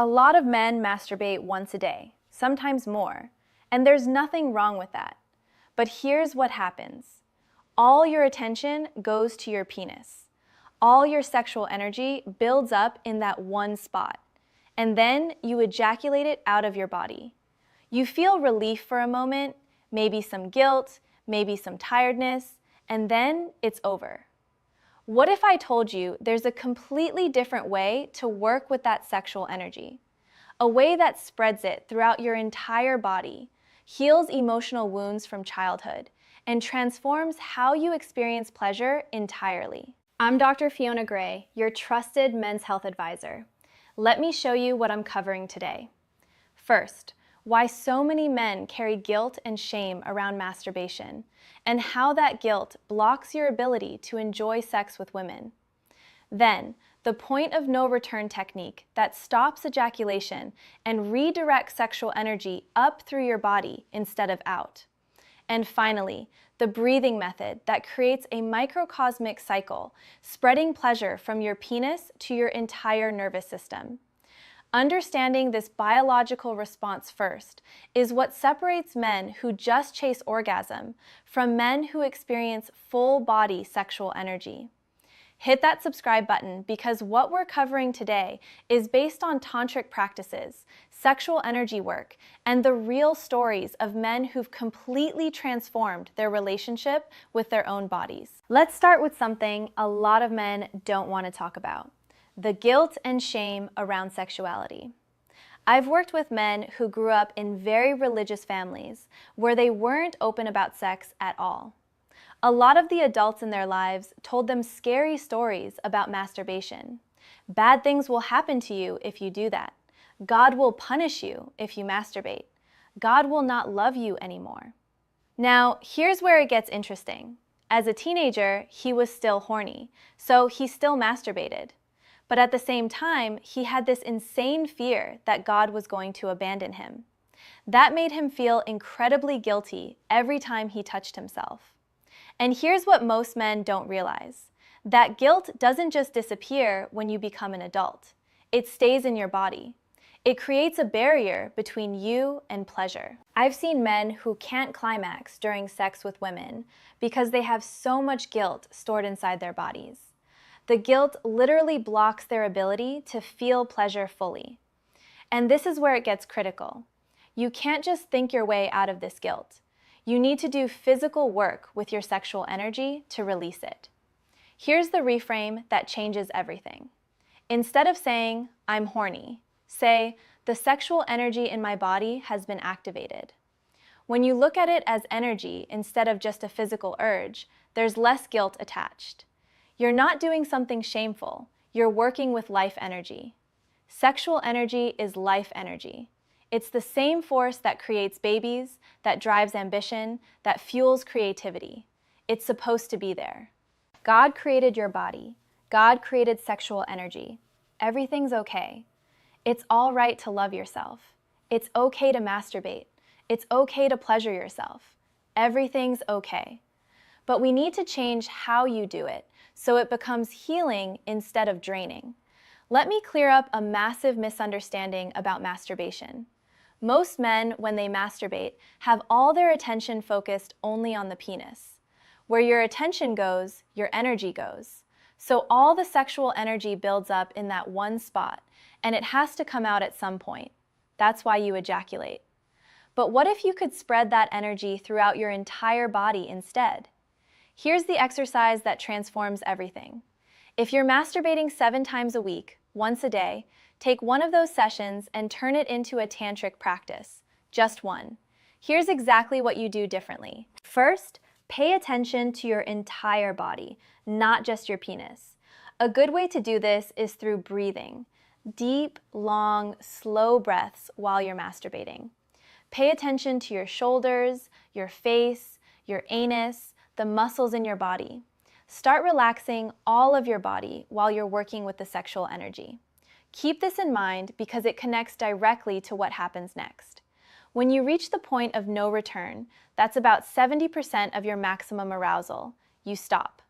A lot of men masturbate once a day, sometimes more, and there's nothing wrong with that. But here's what happens. All your attention goes to your penis. All your sexual energy builds up in that one spot, and then you ejaculate it out of your body. You feel relief for a moment, maybe some guilt, maybe some tiredness, and then it's over. What if I told you there's a completely different way to work with that sexual energy? A way that spreads it throughout your entire body, heals emotional wounds from childhood, and transforms how you experience pleasure entirely. I'm Dr. Fiona Gray, your trusted men's health advisor. Let me show you what I'm covering today. First, why so many men carry guilt and shame around masturbation, and how that guilt blocks your ability to enjoy sex with women. Then, the point of no return technique that stops ejaculation and redirects sexual energy up through your body instead of out. And finally, the breathing method that creates a microcosmic cycle, spreading pleasure from your penis to your entire nervous system. Understanding this biological response first is what separates men who just chase orgasm from men who experience full-body sexual energy. Hit that subscribe button because what we're covering today is based on tantric practices, sexual energy work, and the real stories of men who've completely transformed their relationship with their own bodies. Let's start with something a lot of men don't want to talk about: the guilt and shame around sexuality. I've worked with men who grew up in very religious families where they weren't open about sex at all. A lot of the adults in their lives told them scary stories about masturbation. Bad things will happen to you if you do that. God will punish you if you masturbate. God will not love you anymore. Now, here's where it gets interesting. As a teenager, he was still horny, so he still masturbated. But at the same time, he had this insane fear that God was going to abandon him. That made him feel incredibly guilty every time he touched himself. And here's what most men don't realize. That guilt doesn't just disappear when you become an adult. It stays in your body. It creates a barrier between you and pleasure. I've seen men who can't climax during sex with women because they have so much guilt stored inside their bodies. The guilt literally blocks their ability to feel pleasure fully. And this is where it gets critical. You can't just think your way out of this guilt. You need to do physical work with your sexual energy to release it. Here's the reframe that changes everything. Instead of saying, "I'm horny," say, "The sexual energy in my body has been activated." When you look at it as energy instead of just a physical urge, there's less guilt attached. You're not doing something shameful. You're working with life energy. Sexual energy is life energy. It's the same force that creates babies, that drives ambition, that fuels creativity. It's supposed to be there. God created your body. God created sexual energy. Everything's okay. It's all right to love yourself. It's okay to masturbate. It's okay to pleasure yourself. Everything's okay. But we need to change how you do it so it becomes healing instead of draining. Let me clear up a massive misunderstanding about masturbation. Most men, when they masturbate, have all their attention focused only on the penis. Where your attention goes, your energy goes. So all the sexual energy builds up in that one spot, and it has to come out at some point. That's why you ejaculate. But what if you could spread that energy throughout your entire body instead? Here's the exercise that transforms everything. If you're masturbating 7 times a week, once a day, take one of those sessions and turn it into a tantric practice. Just one. Here's exactly what you do differently. First, pay attention to your entire body, not just your penis. A good way to do this is through breathing. Deep, long, slow breaths while you're masturbating. Pay attention to your shoulders, your face, your anus, the muscles in your body. Start relaxing all of your body while you're working with the sexual energy. Keep this in mind because it connects directly to what happens next. When you reach the point of no return, that's about 70% of your maximum arousal, you stop.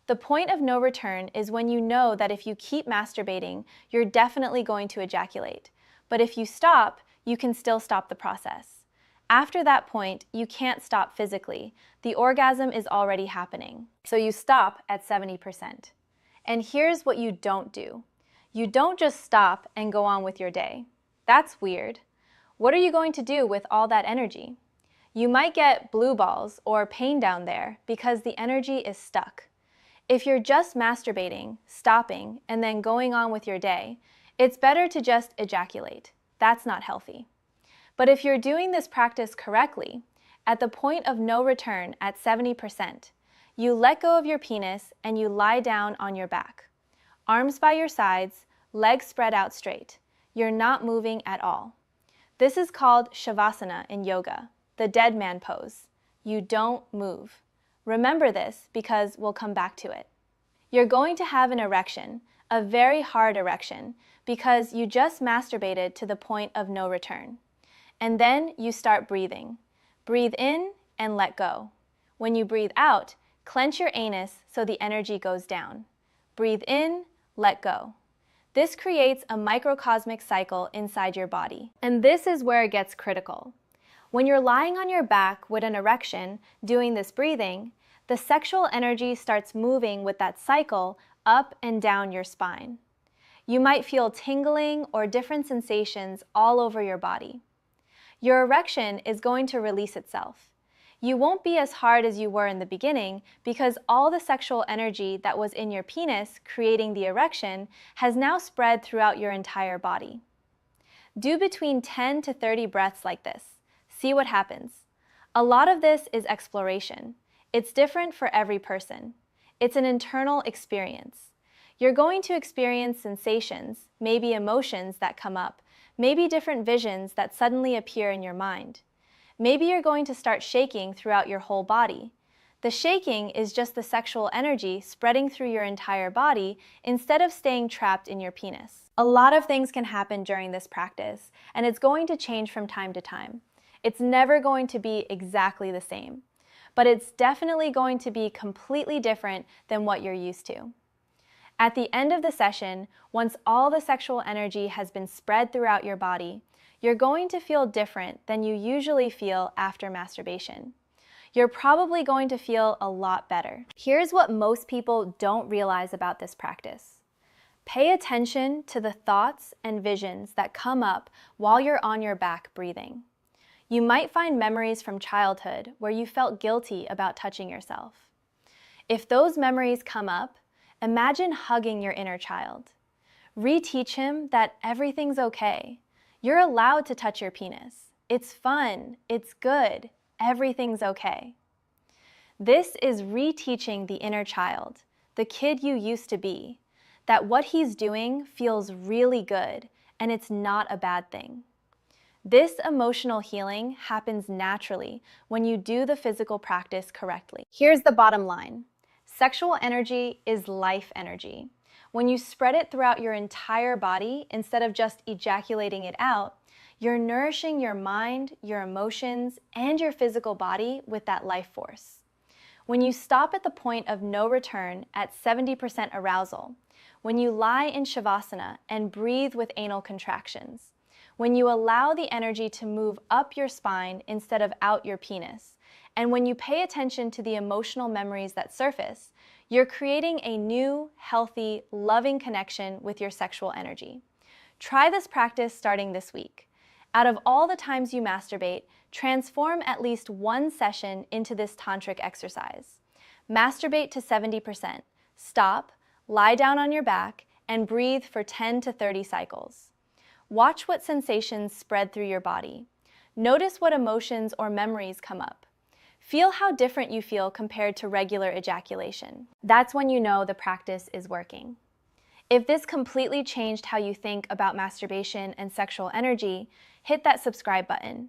The point of no return is when you know that if you keep masturbating, you're definitely going to ejaculate. but if you stop, you can still stop the process. After that point, you can't stop physically. The orgasm is already happening. So you stop at 70%. And here's what you don't do. You don't just stop and go on with your day. That's weird. What are you going to do with all that energy? You might get blue balls or pain down there because the energy is stuck. If you're just masturbating, stopping, and then going on with your day, it's better to just ejaculate. That's not healthy. But if you're doing this practice correctly, at the point of no return at 70%, you let go of your penis and you lie down on your back. Arms by your sides, legs spread out straight. You're not moving at all. This is called Shavasana in yoga, the dead man pose. You don't move. Remember this because we'll come back to it. You're going to have an erection, a very hard erection, because you just masturbated to the point of no return. And then you start breathing. Breathe in and let go. When you breathe out, clench your anus so the energy goes down. Breathe in, let go. This creates a microcosmic cycle inside your body. And this is where it gets critical. When you're lying on your back with an erection, doing this breathing, the sexual energy starts moving with that cycle up and down your spine. You might feel tingling or different sensations all over your body. Your erection is going to release itself. You won't be as hard as you were in the beginning because all the sexual energy that was in your penis creating the erection has now spread throughout your entire body. Do between 10 to 30 breaths like this. See what happens. A lot of this is exploration. It's different for every person. It's an internal experience. You're going to experience sensations, maybe emotions that come up, maybe different visions that suddenly appear in your mind. Maybe you're going to start shaking throughout your whole body. The shaking is just the sexual energy spreading through your entire body instead of staying trapped in your penis. A lot of things can happen during this practice, and it's going to change from time to time. It's never going to be exactly the same, but it's definitely going to be completely different than what you're used to. At the end of the session, once all the sexual energy has been spread throughout your body, you're going to feel different than you usually feel after masturbation. You're probably going to feel a lot better. Here's what most people don't realize about this practice. Pay attention to the thoughts and visions that come up while you're on your back breathing. You might find memories from childhood where you felt guilty about touching yourself. If those memories come up, imagine hugging your inner child. Reteach him that everything's okay. You're allowed to touch your penis. It's fun. It's good. Everything's okay. This is reteaching the inner child, the kid you used to be, that what he's doing feels really good and it's not a bad thing. This emotional healing happens naturally when you do the physical practice correctly. Here's the bottom line. Sexual energy is life energy. When you spread it throughout your entire body instead of just ejaculating it out, you're nourishing your mind, your emotions, and your physical body with that life force. When you stop at the point of no return at 70% arousal, when you lie in Shavasana and breathe with anal contractions, when you allow the energy to move up your spine instead of out your penis, and when you pay attention to the emotional memories that surface, you're creating a new, healthy, loving connection with your sexual energy. Try this practice starting this week. Out of all the times you masturbate, transform at least one session into this tantric exercise. Masturbate to 70%. Stop, lie down on your back, and breathe for 10 to 30 cycles. Watch what sensations spread through your body. Notice what emotions or memories come up. Feel how different you feel compared to regular ejaculation. That's when you know the practice is working. If this completely changed how you think about masturbation and sexual energy, hit that subscribe button.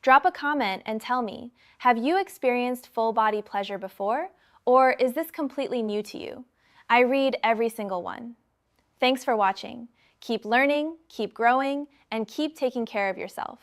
Drop a comment and tell me, have you experienced full body pleasure before, or is this completely new to you? I read every single one. Thanks for watching. Keep learning, keep growing, and keep taking care of yourself.